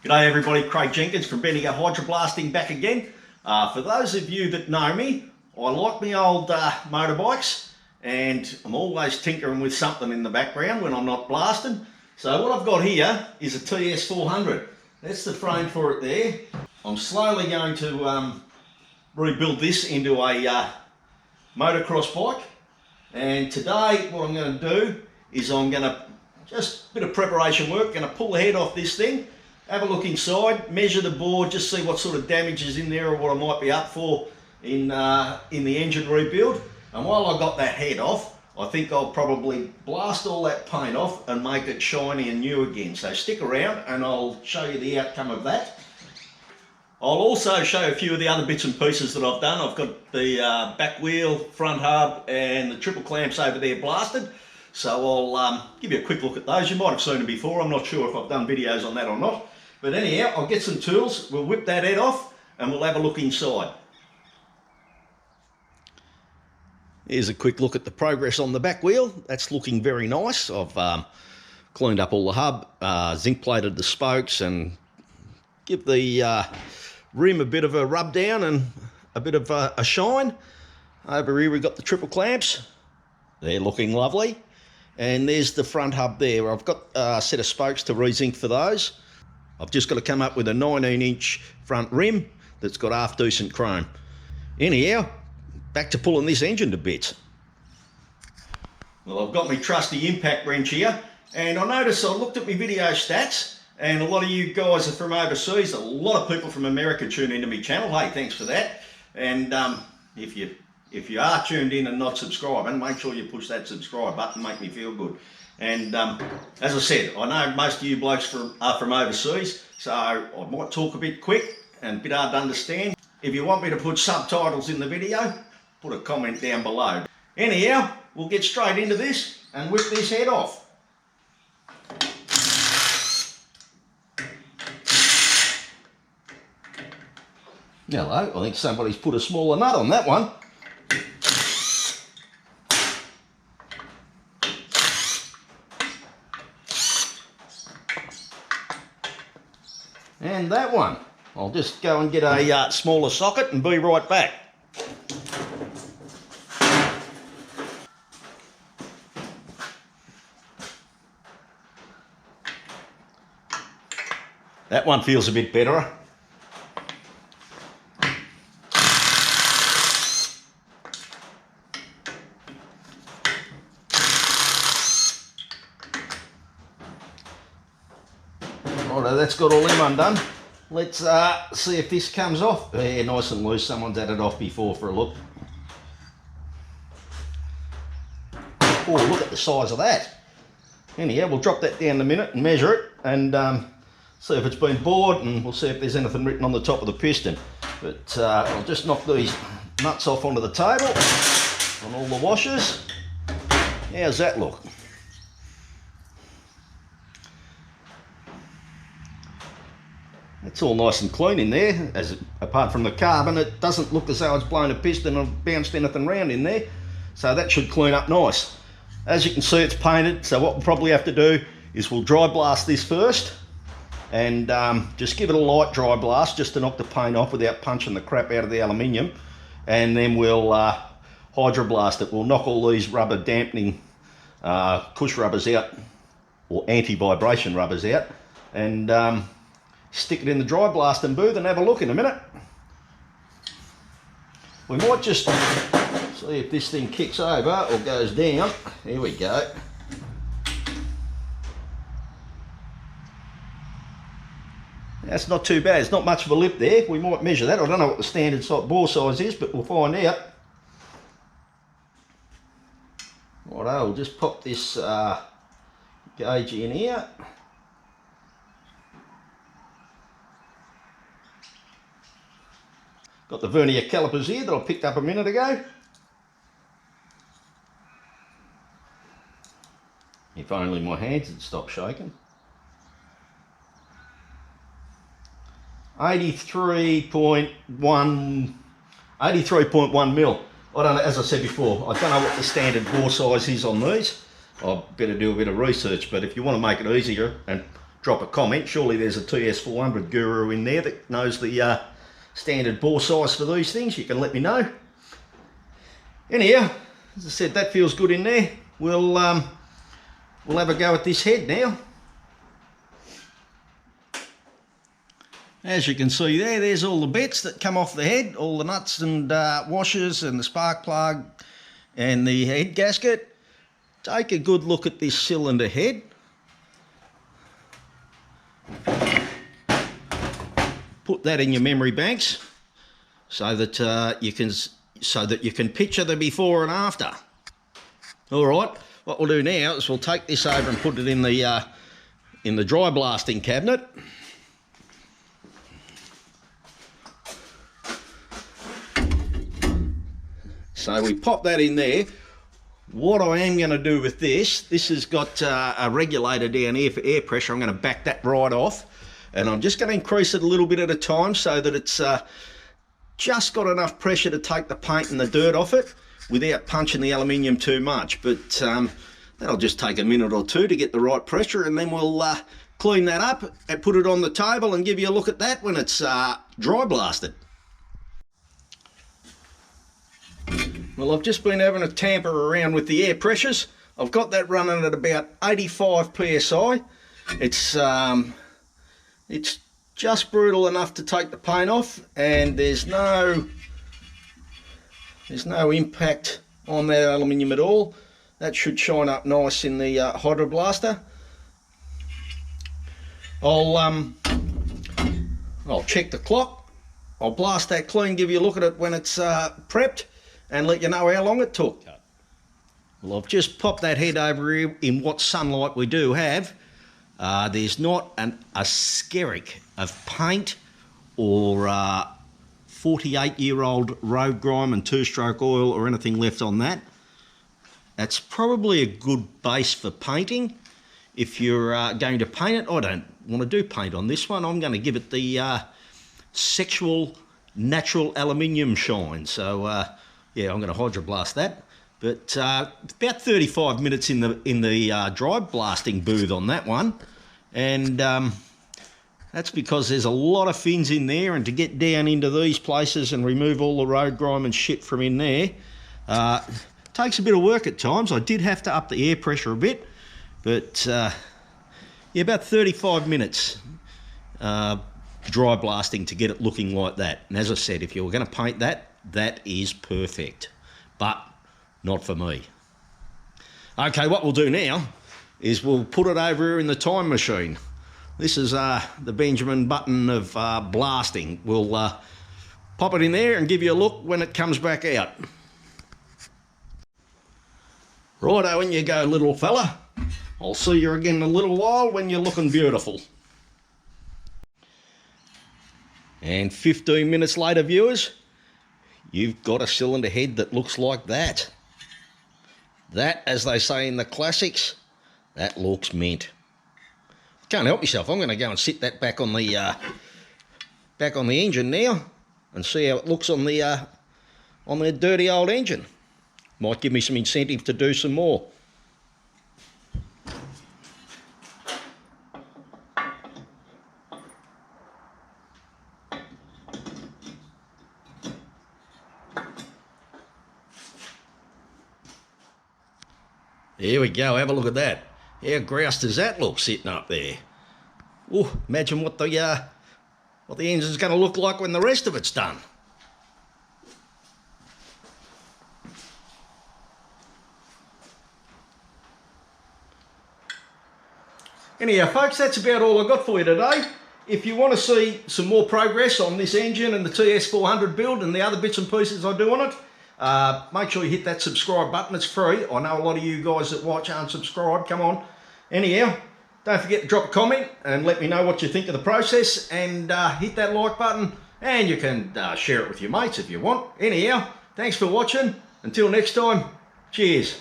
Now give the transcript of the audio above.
G'day everybody, Craig Jenkins from Bendigo Hydroblasting back again. For those of you that know me, I like my old motorbikes and I'm always tinkering with something in the background when I'm not blasting. So what I've got here is a TS400. That's the frame for it there. I'm slowly going to rebuild this into a motocross bike, and today what I'm going to do is I'm going to just a bit of preparation work, going to pull the head off this thing, have a look inside, measure the board, just see what sort of damage is in there or what I might be up for in the engine rebuild. And while I got that head off, I think I'll probably blast all that paint off and make it shiny and new again. So stick around and I'll show you the outcome of that. I'll also show a few of the other bits and pieces that I've done. I've got the back wheel, front hub and the triple clamps over there blasted. So I'll give you a quick look at those. You might have seen them before. I'm not sure if I've done videos on that or not. But anyhow, I'll get some tools, we'll whip that head off and we'll have a look inside. Here's a quick look at the progress on the back wheel. That's looking very nice. I've cleaned up all the hub, zinc plated the spokes and give the rim a bit of a rub down and a bit of a shine. Over here we've got the triple clamps. They're looking lovely. And there's the front hub there. I've got a set of spokes to re-zinc for those. I've just got to come up with a 19-inch front rim that's got half decent chrome. Anyhow, back to pulling this engine to bits. Well, I've got my trusty impact wrench here, and I noticed I looked at my video stats, and a lot of you guys are from overseas. A lot of people from America tune into my channel. Hey, thanks for that. And if you are tuned in and not subscribing, make sure you push that subscribe button, make me feel good. And as I said, I know most of you blokes are from overseas, so I might talk a bit quick and a bit hard to understand. If you want me to put subtitles in the video, put a comment down below. Anyhow, we'll get straight into this and whip this head off. Hello, I think somebody's put a smaller nut on that one. And that one. I'll just go and get a smaller socket and be right back. That one feels a bit better. Righto, that's got all them undone. Let's see if this comes off. Yeah, nice and loose. Someone's had it off before for a look. Oh, look at the size of that. Anyhow, we'll drop that down in a minute and measure it and see if it's been bored, and we'll see if there's anything written on the top of the piston. But I'll just knock these nuts off onto the table on all the washers. How's that look? It's all nice and clean in there, apart from the carbon. It doesn't look as though it's blown a piston or bounced anything around in there, so that should clean up nice. As you can see, it's painted, so what we'll probably have to do is we'll dry blast this first and just give it a light dry blast just to knock the paint off without punching the crap out of the aluminium, and then we'll hydroblast it. We'll knock all these rubber dampening push rubbers out, or anti-vibration rubbers out, and stick it in the dry blasting booth and have a look in a minute. We might just see if this thing kicks over or goes down. Here we go. That's not too bad. It's not much of a lip there. We might measure that. I don't know what the standard bore size is, but we'll find out. Righto, we'll just pop this gauge in here. Got the vernier calipers here that I picked up a minute ago. If only my hands had stopped shaking. 83.1 mil. I don't know, as I said before, I don't know what the standard bore size is on these. I better do a bit of research, but if you want to make it easier and drop a comment. Surely there's a TS400 guru in there that knows the standard bore size for these things. You can let me know. Anyhow, as I said, that feels good in there. We'll have a go at this head now. As you can see there's all the bits that come off the head, all the nuts and washers and the spark plug and the head gasket. Take a good look at this cylinder head. Put that in your memory banks so that you can picture the before and after. All right, what we'll do now is we'll take this over and put it in the dry blasting cabinet. So we pop that in there. What I am going to do with this has got a regulator down here for air pressure. I'm going to back that right off, and I'm just going to increase it a little bit at a time so that it's just got enough pressure to take the paint and the dirt off it without punching the aluminium too much. But that'll just take a minute or two to get the right pressure, and then we'll clean that up and put it on the table and give you a look at that when it's dry blasted. Well, I've just been having a tamper around with the air pressures. I've got that running at about 85 psi. It's just brutal enough to take the paint off, and there's no impact on that aluminium at all. That should shine up nice in the Hydroblaster. I'll check the clock. I'll blast that clean, give you a look at it when it's prepped, and let you know how long it took. Well, I've just popped that head over here in what sunlight we do have. There's not a skerrick of paint or 48-year-old road grime and two-stroke oil or anything left on that. That's probably a good base for painting. If you're going to paint it, I don't want to do paint on this one. I'm going to give it the sexual natural aluminium shine. So yeah, I'm going to hydroblast that. But about 35 minutes in the dry blasting booth on that one, and that's because there's a lot of fins in there, and to get down into these places and remove all the road grime and shit from in there takes a bit of work at times. I did have to up the air pressure a bit, but yeah, about 35 minutes dry blasting to get it looking like that. And as I said, if you were going to paint that, that is perfect, but not for me. Okay, what we'll do now is we'll put it over here in the time machine. This is the Benjamin Button of blasting. We'll pop it in there and give you a look when it comes back out. Righto, in you go, little fella. I'll see you again in a little while when you're looking beautiful. And 15 minutes later, viewers, you've got a cylinder head that looks like that. That, as they say in the classics, that looks mint. Can't help myself. I'm going to go and sit that back on the engine now and see how it looks on the dirty old engine. Might give me some incentive to do some more. Here we go, have a look at that. How grouse does that look sitting up there? Oh, imagine what the engine's going to look like when the rest of it's done. Anyhow, folks, that's about all I've got for you today. If you want to see some more progress on this engine and the TS400 build and the other bits and pieces I do on it, make sure you hit that subscribe button. It's free. I know a lot of you guys that watch aren't subscribed. Come on. Anyhow, don't forget to drop a comment and let me know what you think of the process, and hit that like button, and you can share it with your mates if you want. Anyhow, thanks for watching. Until next time, cheers.